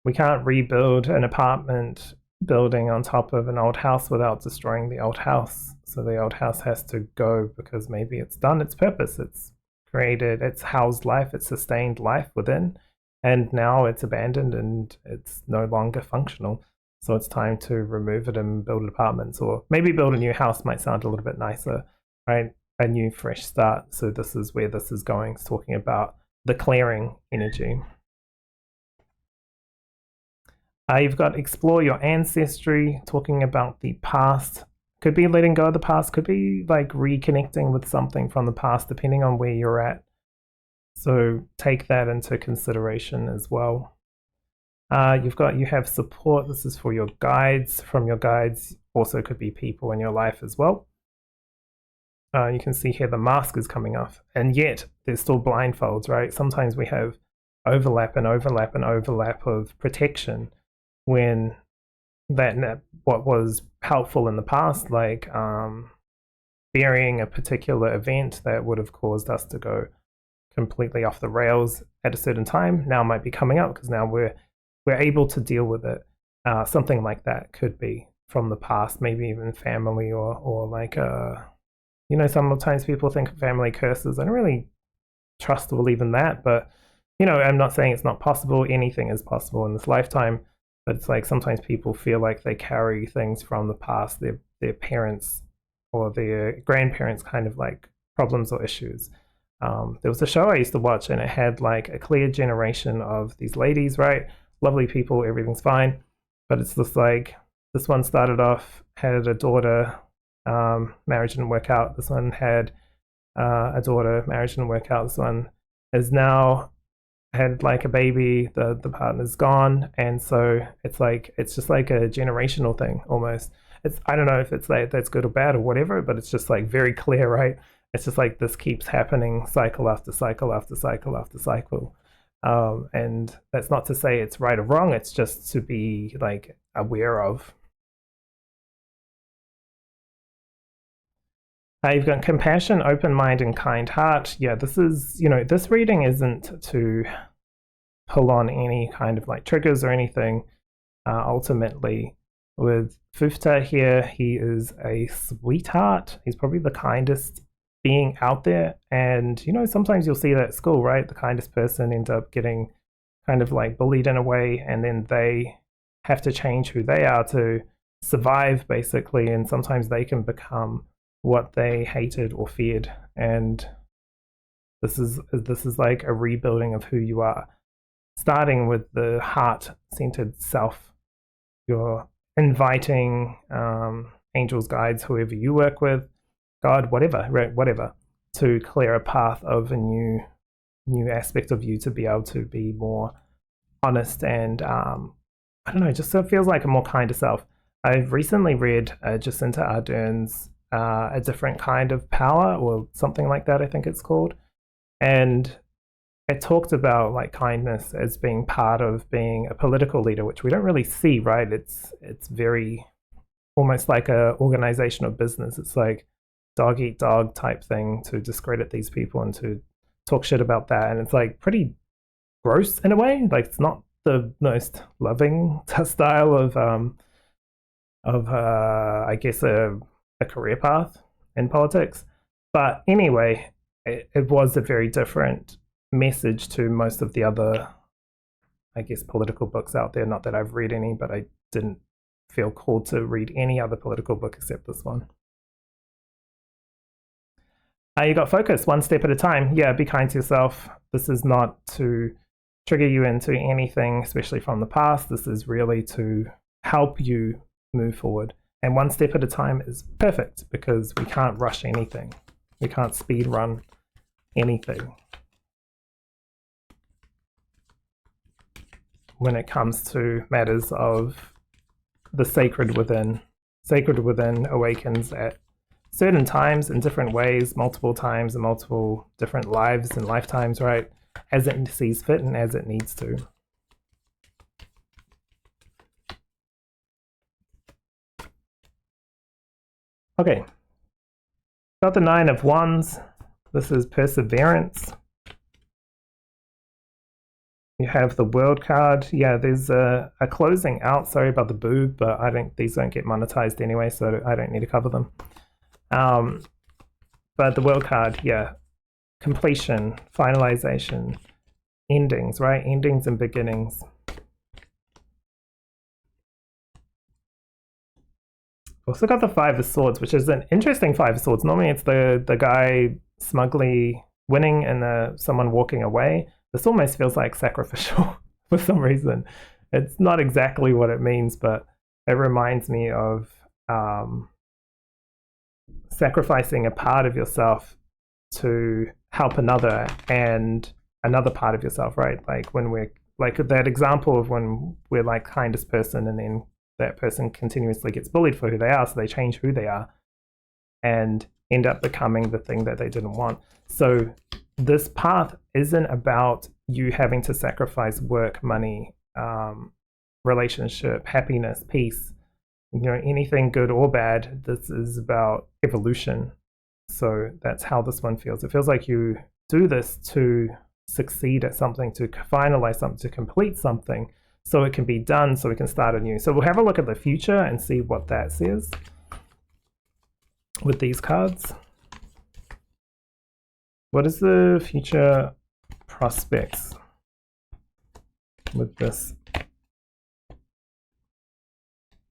We can't rebuild an apartment building on top of an old house without destroying the old house. So the old house has to go because maybe it's done its purpose. It's created, it's housed life, it's sustained life within, and now it's abandoned and it's no longer functional. So it's time to remove it and build apartments, or maybe build a new house might sound a little bit nicer, right? A new fresh start. So this is where this is going. It's talking about the clearing energy. You've got explore your ancestry, talking about the past. Could be letting go of the past, could be like reconnecting with something from the past, depending on where you're at. So take that into consideration as well. You have support. This is for your guides. From your guides, also could be people in your life as well. You can see here the mask is coming off, and yet there's still blindfolds, right? Sometimes we have overlap and overlap and overlap of protection when that what was helpful in the past, like burying a particular event that would have caused us to go completely off the rails at a certain time, now might be coming up because now we're able to deal with it. Something like that could be from the past, maybe even family, or like you know, sometimes people think of family curses. I don't really trust or believe in that, but you know, I'm not saying it's not possible. Anything is possible in this lifetime, but it's like sometimes people feel like they carry things from the past, their parents or their grandparents, kind of like problems or issues. There was a show I used to watch, and it had like a clear generation of these ladies, right? Lovely people, everything's fine, but it's just like this one started off, had a daughter, marriage didn't work out. This one had a daughter, marriage didn't work out. This one is now had like a baby, the partner's gone, and so it's like it's just like a generational thing almost. It's, I don't know if it's like that's good or bad or whatever, but it's just like very clear, right? It's just like this keeps happening cycle after cycle after cycle after cycle. And that's not to say it's right or wrong, it's just to be like aware of. You've got compassion, open mind, and kind heart. Yeah, this is, you know, this reading isn't to pull on any kind of like triggers or anything. Ultimately, with Fufta here, he is a sweetheart. He's probably the kindest being out there. And, you know, sometimes you'll see that at school, right? The kindest person ends up getting kind of like bullied in a way, and then they have to change who they are to survive, basically. And sometimes they can become what they hated or feared, and this is like a rebuilding of who you are, starting with the heart-centered self. You're inviting angels, guides, whoever you work with, God, whatever, right, whatever, to clear a path of a new aspect of you, to be able to be more honest and I don't know, just so it feels like a more kinder self. I've recently read Jacinta Ardern's A Different Kind of Power, or something like that, I think it's called. And it talked about like kindness as being part of being a political leader, which we don't really see, right? It's very almost like a organization of business. It's like dog eat dog type thing, to discredit these people and to talk shit about that. And it's like pretty gross in a way. Like it's not the most loving style of I guess a career path in politics. But anyway, it was a very different message to most of the other I guess, political books out there. Not that I've read any, but I didn't feel called to read any other political book except this one. You got focus, one step at a time. Yeah, be kind to yourself. This is not to trigger you into anything, especially from the past. This is really to help you move forward. And one step at a time is perfect because we can't rush anything. We can't speed run anything when it comes to matters of the sacred within. Sacred within awakens at certain times in different ways, multiple times in multiple different lives and lifetimes, right? As it sees fit and as it needs to. Okay, got the 9 of Wands. This is perseverance. You have the World card. Yeah, there's a closing out. Sorry about the boob, but these don't get monetized anyway, so I don't need to cover them. But the World card, yeah, completion, finalization, endings, right? Endings and beginnings. Also got the 5 of Swords, which is an interesting 5 of Swords. Normally it's the guy smugly winning and someone walking away. This almost feels like sacrificial for some reason. It's not exactly what it means, but it reminds me of sacrificing a part of yourself to help another and another part of yourself, right? Like when we're like that example of when we're like kindest person and then that person continuously gets bullied for who they are, so they change who they are and end up becoming the thing that they didn't want. So this path isn't about you having to sacrifice work, money, relationship, happiness, peace, anything good or bad. This is about evolution. So that's how this one feels. It feels like you do this to succeed at something, to finalize something, to complete something, so it can be done, so we can start anew. So we'll have a look at the future and see what that says with these cards. What is the future prospects with this?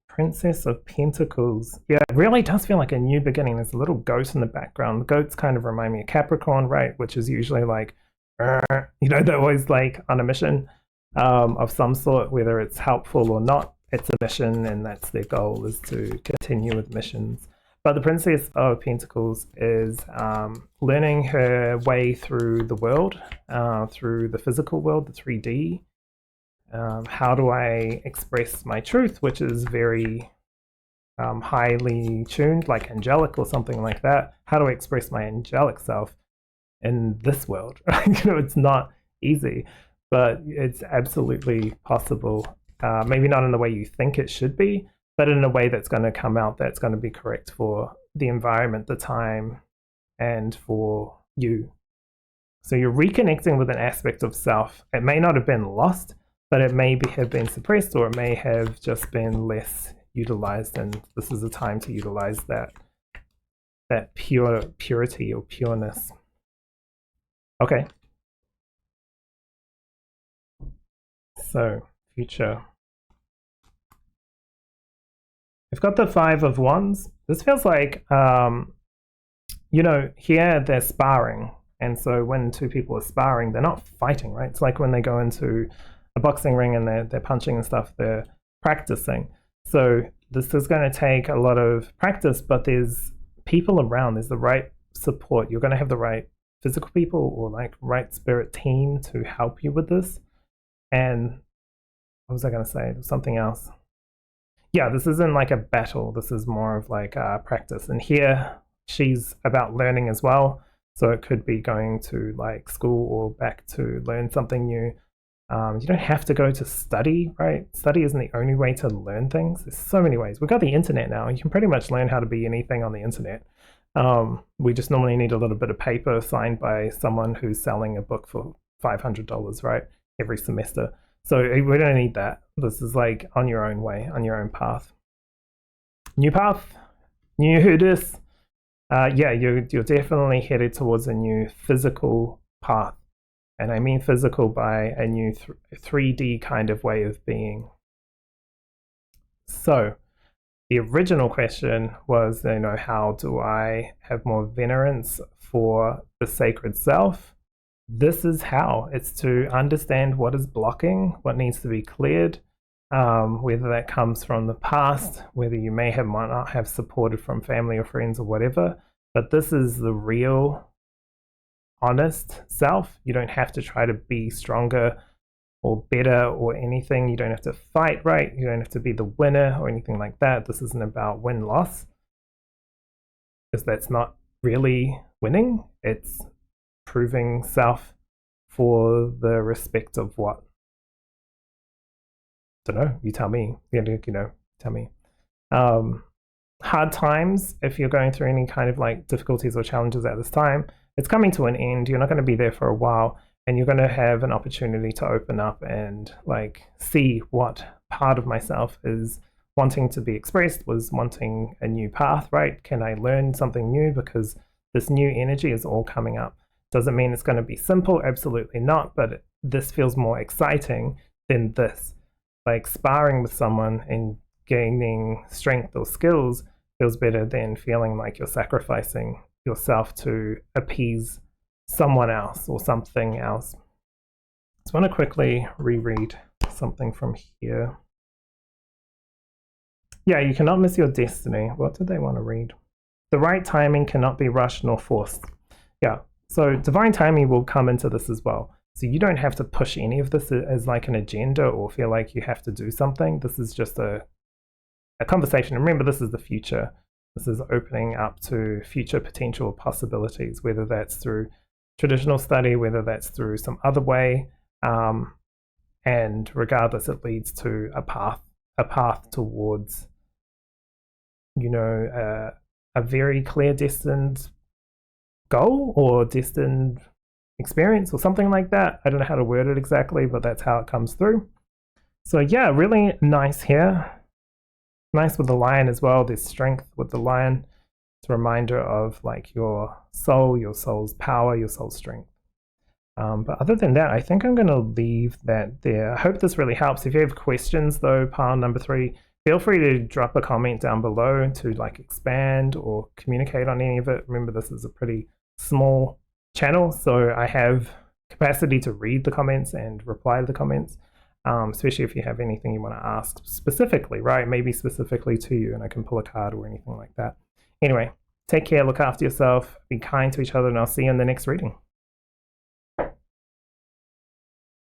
Princess of Pentacles. Yeah, it really does feel like a new beginning. There's a little goat in the background. The goats kind of remind me of Capricorn, right? Which is usually like, they're always like on a mission of some sort, whether it's helpful or not. It's a mission, and that's their goal, is to continue with missions. But the Princess of Pentacles is learning her way through the world, through the physical world, the 3D. How do I express my truth, which is very highly tuned, like angelic or something like that? How do I express my angelic self in this world? It's not easy, but it's absolutely possible. Maybe not in the way you think it should be, but in a way that's going to come out that's going to be correct for the environment, the time, and for you. So you're reconnecting with an aspect of self. It may not have been lost, but it may have been suppressed, or it may have just been less utilized, and this is a time to utilize that purity or pureness. Okay. So, future. I've got the 5 of Wands. This feels like, here they're sparring. And so when two people are sparring, they're not fighting, right? It's like when they go into a boxing ring and they're punching and stuff, they're practicing. So this is going to take a lot of practice, but there's people around, there's the right support. You're going to have the right physical people or like right spirit team to help you with this. And what was I going to say? There was something else. Yeah, this isn't like a battle. This is more of like practice. And here she's about learning as well. So it could be going to like school or back to learn something new. You don't have to go to study, right? Study isn't the only way to learn things. There's so many ways. We've got the internet now. You can pretty much learn how to be anything on the internet. We just normally need a little bit of paper signed by someone who's selling a book for $500, right? Every semester. So we don't need that. This is like on your own way, on your own path. New path, new this. Yeah, you're definitely headed towards a new physical path. And I mean physical by a new 3D kind of way of being. So the original question was, how do I have more venerance for the sacred self? This is how. It's to understand what is blocking, what needs to be cleared, whether that comes from the past, whether you might not have supported from family or friends or whatever. But this is the real, honest self. You don't have to try to be stronger or better or anything. You don't have to fight, right? You don't have to be the winner or anything like that. This isn't about win-loss, because that's not really winning. It's proving self for the respect of what? Don't know. You tell me. Tell me. Hard times, if you're going through any kind of like difficulties or challenges at this time, it's coming to an end. You're not going to be there for a while, and you're going to have an opportunity to open up and like see what part of myself is wanting to be expressed, was wanting a new path, right? Can I learn something new? Because this new energy is all coming up. Doesn't mean it's going to be simple, absolutely not, but this feels more exciting than this. Like sparring with someone and gaining strength or skills feels better than feeling like you're sacrificing yourself to appease someone else or something else. So I want to quickly reread something from here. Yeah, you cannot miss your destiny. What did they want to read? The right timing cannot be rushed nor forced. Yeah, so divine timing will come into this as well. So you don't have to push any of this as like an agenda or feel like you have to do something. This is just a conversation. Remember, this is the future. This is opening up to future potential possibilities, whether that's through traditional study, whether that's through some other way. And regardless, it leads to a path towards, a very clear destined goal or destined experience or something like that. I don't know how to word it exactly, but that's how it comes through. So yeah, really nice here. Nice with the lion as well. There's strength with the lion. It's a reminder of like your soul, your soul's power, your soul's strength. But other than that, I think I'm going to leave that there. I hope this really helps. If you have questions though, pile number 3, feel free to drop a comment down below to like expand or communicate on any of it. Remember, this is a pretty small channel, so I have capacity to read the comments and reply to the comments. Especially if you have anything you want to ask specifically, right? Maybe specifically to you, and I can pull a card or anything like that. Anyway, take care, look after yourself, be kind to each other, and I'll see you in the next reading.